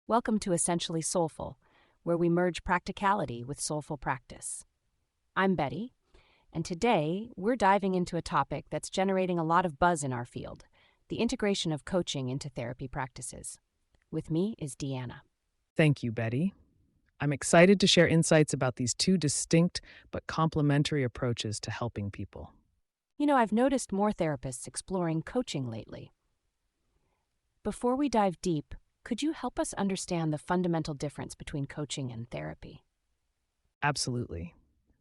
Welcome to Essentially Soulful, where we merge practicality with soulful practice. I'm Betty, and today we're diving into a topic that's generating a lot of buzz in our field, the integration of coaching into therapy practices. With me is DeeAnna. Thank you, Betty. I'm excited to share insights about these two distinct but complementary approaches to helping people. I've noticed more therapists exploring coaching lately. Before we dive deep, could you help us understand the fundamental difference between coaching and therapy? Absolutely.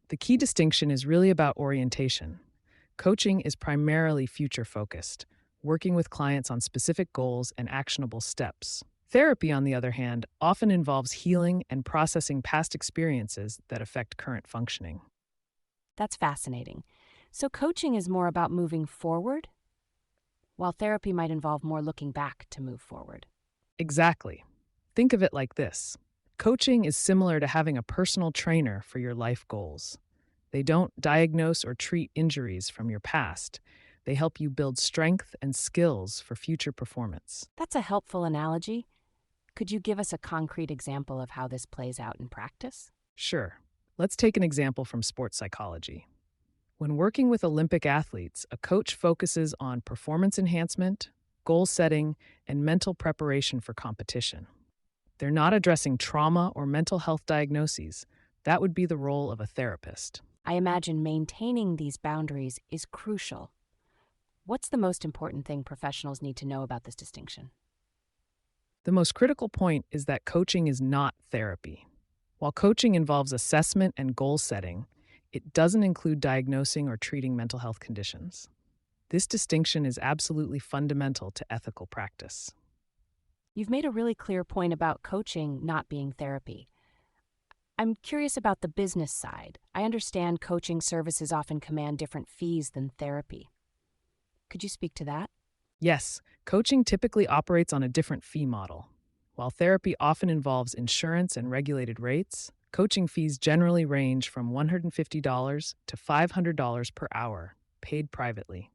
The key distinction is really about orientation. Coaching is primarily future focused, working with clients on specific goals and actionable steps. Therapy, on the other hand, often involves healing and processing past experiences that affect current functioning. That's fascinating. So coaching is more about moving forward, while therapy might involve more looking back to move forward. Exactly. Think of it like this. Coaching is similar to having a personal trainer for your life goals. They don't diagnose or treat injuries from your past. They help you build strength and skills for future performance. That's a helpful analogy. Could you give us a concrete example of how this plays out in practice? Sure. Let's take an example from sports psychology. When working with Olympic athletes, a coach focuses on performance enhancement, goal setting, and mental preparation for competition. They're not addressing trauma or mental health diagnoses. That would be the role of a therapist. I imagine maintaining these boundaries is crucial. What's the most important thing professionals need to know about this distinction? The most critical point is that coaching is not therapy. While coaching involves assessment and goal setting, it doesn't include diagnosing or treating mental health conditions. This distinction is absolutely fundamental to ethical practice. You've made a really clear point about coaching not being therapy. I'm curious about the business side. I understand coaching services often command different fees than therapy. Could you speak to that? Yes, coaching typically operates on a different fee model. While therapy often involves insurance and regulated rates, coaching fees generally range from $150 to $500 per hour, paid privately.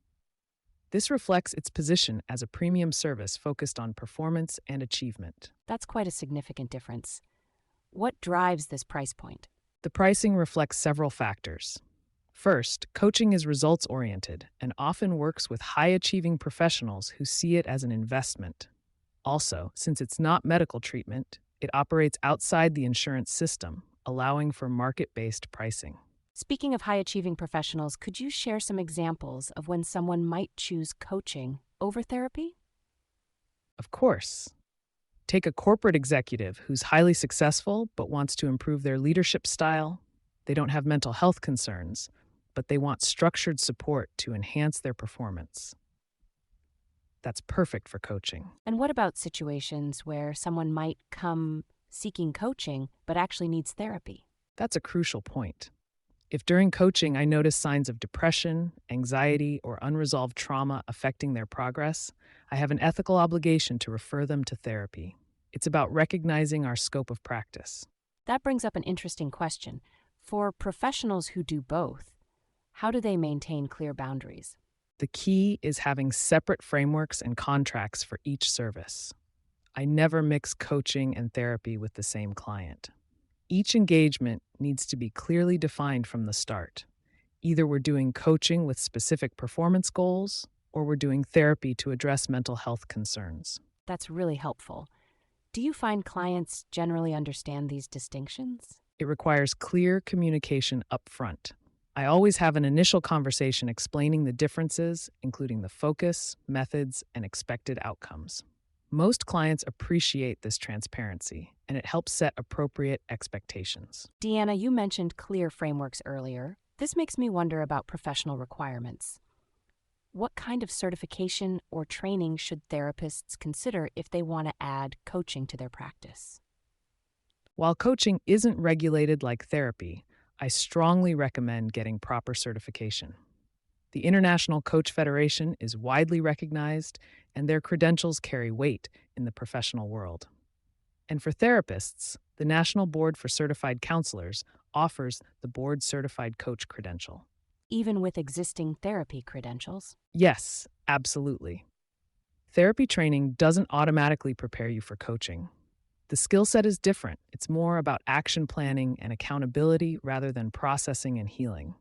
This reflects its position as a premium service focused on performance and achievement. That's quite a significant difference. What drives this price point? The pricing reflects several factors. First, coaching is results-oriented and often works with high-achieving professionals who see it as an investment. Also, since it's not medical treatment, it operates outside the insurance system, allowing for market-based pricing. Speaking of high-achieving professionals, could you share some examples of when someone might choose coaching over therapy? Of course. Take a corporate executive who's highly successful but wants to improve their leadership style. They don't have mental health concerns, but they want structured support to enhance their performance. That's perfect for coaching. And what about situations where someone might come seeking coaching but actually needs therapy? That's a crucial point. If during coaching I notice signs of depression, anxiety, or unresolved trauma affecting their progress, I have an ethical obligation to refer them to therapy. It's about recognizing our scope of practice. That brings up an interesting question. For professionals who do both, how do they maintain clear boundaries? The key is having separate frameworks and contracts for each service. I never mix coaching and therapy with the same client. Each engagement needs to be clearly defined from the start. Either we're doing coaching with specific performance goals, or we're doing therapy to address mental health concerns. That's really helpful. Do you find clients generally understand these distinctions? It requires clear communication up front. I always have an initial conversation explaining the differences, including the focus, methods, and expected outcomes. Most clients appreciate this transparency, and it helps set appropriate expectations. DeeAnna, you mentioned clear frameworks earlier. This makes me wonder about professional requirements. What kind of certification or training should therapists consider if they want to add coaching to their practice? While coaching isn't regulated like therapy, I strongly recommend getting proper certification. The International Coach Federation is widely recognized, and their credentials carry weight in the professional world. And for therapists, the National Board for Certified Counselors offers the Board Certified Coach credential. Even with existing therapy credentials? Yes, absolutely. Therapy training doesn't automatically prepare you for coaching. The skill set is different. It's more about action planning and accountability rather than processing and healing.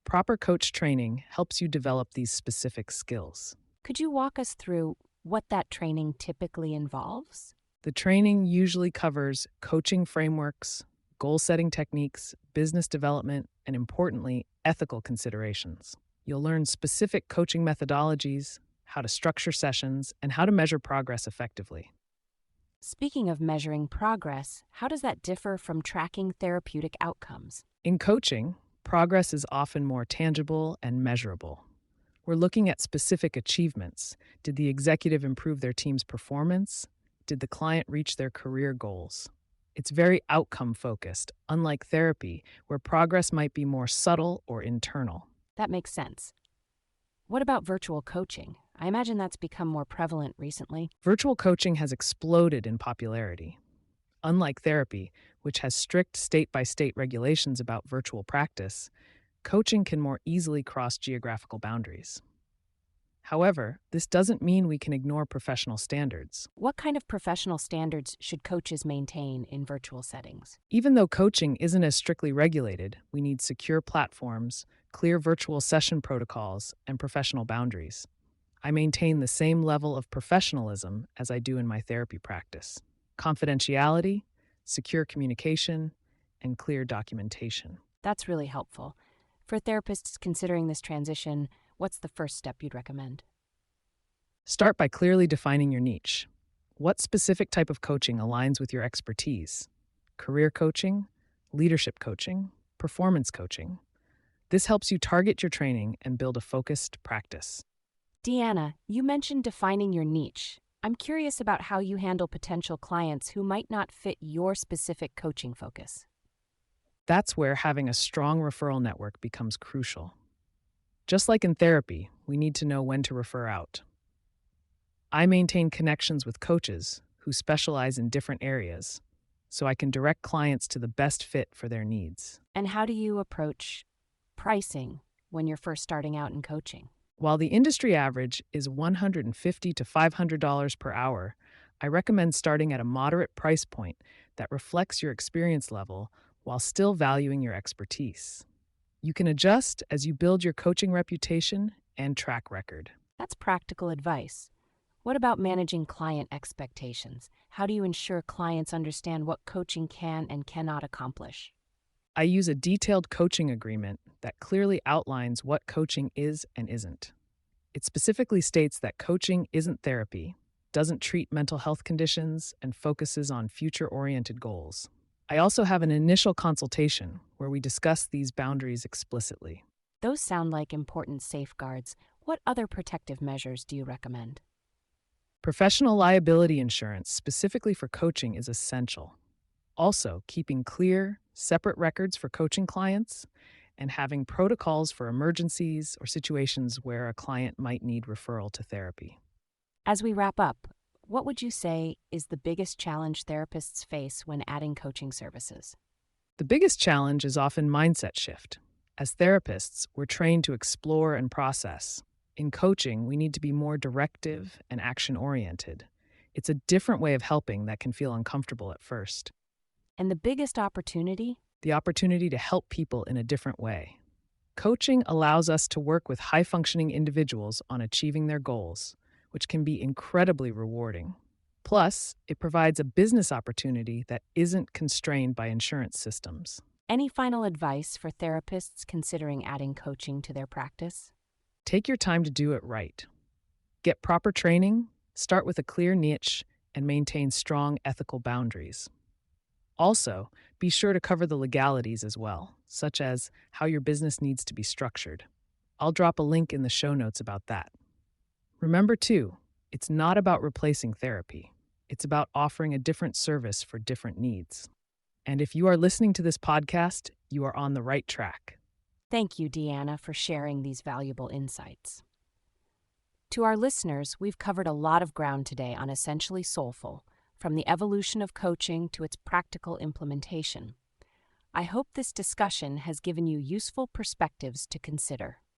Proper coach training helps you develop these specific skills. Could you walk us through what that training typically involves? The training usually covers coaching frameworks, goal setting techniques, business development, and importantly, ethical considerations. You'll learn specific coaching methodologies, how to structure sessions, and how to measure progress effectively. Speaking of measuring progress, how does that differ from tracking therapeutic outcomes? In coaching, progress is often more tangible and measurable. We're looking at specific achievements. Did the executive improve their team's performance? Did the client reach their career goals? It's very outcome focused, unlike therapy, where progress might be more subtle or internal. That makes sense. What about virtual coaching? I imagine that's become more prevalent recently. Virtual coaching has exploded in popularity. Unlike therapy, which has strict state-by-state regulations about virtual practice, coaching can more easily cross geographical boundaries. However, this doesn't mean we can ignore professional standards. What kind of professional standards should coaches maintain in virtual settings? Even though coaching isn't as strictly regulated, we need secure platforms, clear virtual session protocols, and professional boundaries. I maintain the same level of professionalism as I do in my therapy practice: confidentiality, secure communication, and clear documentation. That's really helpful. For therapists considering this transition, what's the first step you'd recommend? Start by clearly defining your niche. What specific type of coaching aligns with your expertise? Career coaching, leadership coaching, performance coaching. This helps you target your training and build a focused practice. DeeAnna, you mentioned defining your niche. I'm curious about how you handle potential clients who might not fit your specific coaching focus. That's where having a strong referral network becomes crucial. Just like in therapy, we need to know when to refer out. I maintain connections with coaches who specialize in different areas, so I can direct clients to the best fit for their needs. And how do you approach pricing when you're first starting out in coaching? While the industry average is $150 to $500 per hour, I recommend starting at a moderate price point that reflects your experience level while still valuing your expertise. You can adjust as you build your coaching reputation and track record. That's practical advice. What about managing client expectations? How do you ensure clients understand what coaching can and cannot accomplish? I use a detailed coaching agreement that clearly outlines what coaching is and isn't. It specifically states that coaching isn't therapy, doesn't treat mental health conditions, and focuses on future-oriented goals. I also have an initial consultation where we discuss these boundaries explicitly. Those sound like important safeguards. What other protective measures do you recommend? Professional liability insurance specifically for coaching is essential. Also, keeping clear, separate records for coaching clients and having protocols for emergencies or situations where a client might need referral to therapy. As we wrap up, what would you say is the biggest challenge therapists face when adding coaching services? The biggest challenge is often mindset shift. As therapists, we're trained to explore and process. In coaching, we need to be more directive and action-oriented. It's a different way of helping that can feel uncomfortable at first. And the biggest opportunity? The opportunity to help people in a different way. Coaching allows us to work with high-functioning individuals on achieving their goals, which can be incredibly rewarding. Plus, it provides a business opportunity that isn't constrained by insurance systems. Any final advice for therapists considering adding coaching to their practice? Take your time to do it right. Get proper training, start with a clear niche, and maintain strong ethical boundaries. Also, be sure to cover the legalities as well, such as how your business needs to be structured. I'll drop a link in the show notes about that. Remember, too, it's not about replacing therapy. It's about offering a different service for different needs. And if you are listening to this podcast, you are on the right track. Thank you, DeeAnna, for sharing these valuable insights. To our listeners, we've covered a lot of ground today on Essentially Soulful, from the evolution of coaching to its practical implementation. I hope this discussion has given you useful perspectives to consider.